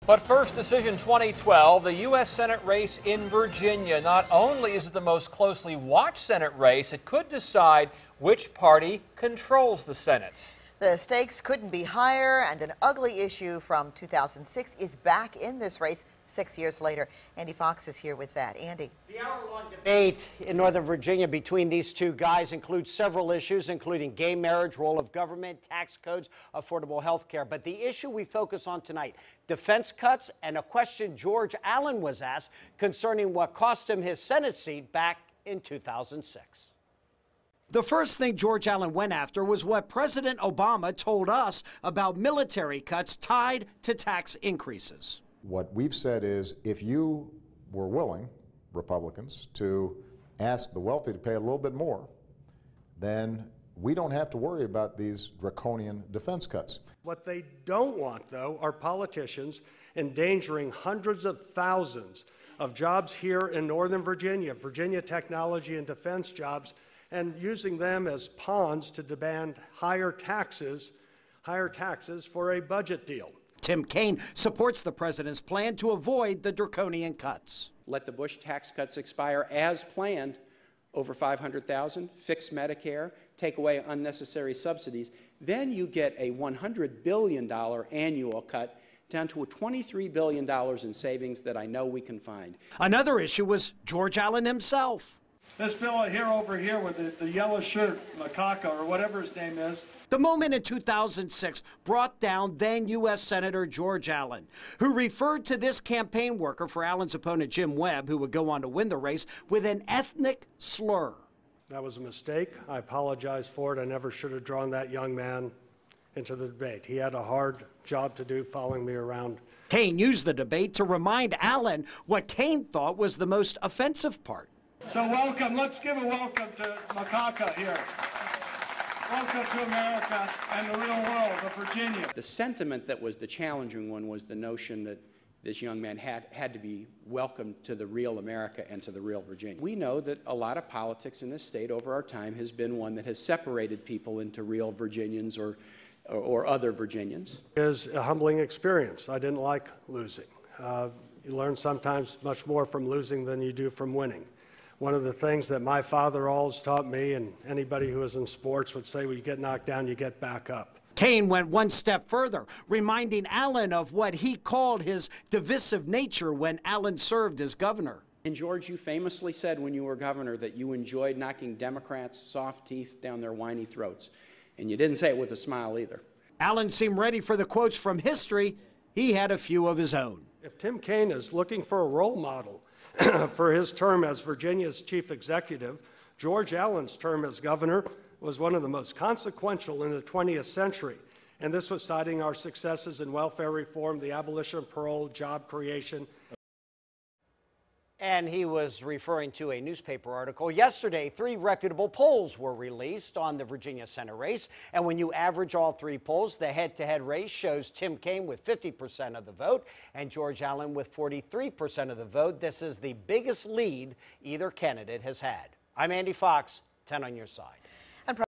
But first, Decision 2012, the U.S. Senate race in Virginia. Not only is it the most closely watched Senate race, it could decide which party controls the Senate. The stakes couldn't be higher, and an ugly issue from 2006 is back in this race 6 years later. Andy Fox is here with that. Andy. The hour-long debate in Northern Virginia between these two guys includes several issues, including gay marriage, role of government, tax codes, affordable health care. But the issue we focus on tonight, defense cuts, and a question George Allen was asked concerning what cost him his Senate seat back in 2006. The first thing George Allen went after was what President Obama told us about military cuts tied to increases increases. What we've said is if you were willing, Republicans, to ask the wealthy to pay a little bit more, then we don't have to worry about these draconian defense cuts. What they don't want, though, are politicians endangering hundreds of thousands of jobs here in Northern Virginia, Virginia technology and defense jobs, and using them as pawns to demand higher taxes for a budget deal. Tim Kaine supports the president's plan to avoid the draconian cuts. Let the Bush tax cuts expire as planned, over $500,000, fix Medicare, take away unnecessary subsidies. Then you get a $100 billion annual cut down to $23 billion in savings that I know we can find. Another issue was George Allen himself. This fellow here over here with the yellow shirt, Macaca, or whatever his name is. The moment in 2006 brought down then U.S. Senator George Allen, who referred to this campaign worker for Allen's opponent Jim Webb, who would go on to win the race, with an ethnic slur. That was a mistake. I apologize for it. I never should have drawn that young man into the debate. He had a hard job to do following me around. Kaine used the debate to remind Allen what Kaine thought was the most offensive part. So welcome. Let's give a welcome to Macaca here. Welcome to America and the real world of Virginia. The sentiment that was the challenging one was the notion that this young man had to be welcomed to the real America and to the real Virginia. We know that a lot of politics in this state over our time has been one that has separated people into real Virginians or other Virginians. It is a humbling experience. I didn't like losing. You learn sometimes much more from losing than you do from winning. One of the things that my father always taught me, and anybody who is in sports would say, when you get knocked down, you get back up. Kaine went one step further, reminding Allen of what he called his divisive nature when Allen served as governor. And George, you famously said when you were governor that you enjoyed knocking Democrats' soft teeth down their whiny throats. And you didn't say it with a smile either. Allen seemed ready for the quotes from history. He had a few of his own. If Tim Kaine is looking for a role model for his term as Virginia's chief executive, George Allen's term as governor was one of the most consequential in the 20th century. And this was citing our successes in welfare reform, the abolition of parole, job creation. And he was referring to a newspaper article. Yesterday, 3 reputable polls were released on the Virginia Senate race. And when you average all 3 polls, the head-to-head race shows Tim Kaine with 50% of the vote and George Allen with 43% of the vote. This is the biggest lead either candidate has had. I'm Andy Fox, 10 on your side.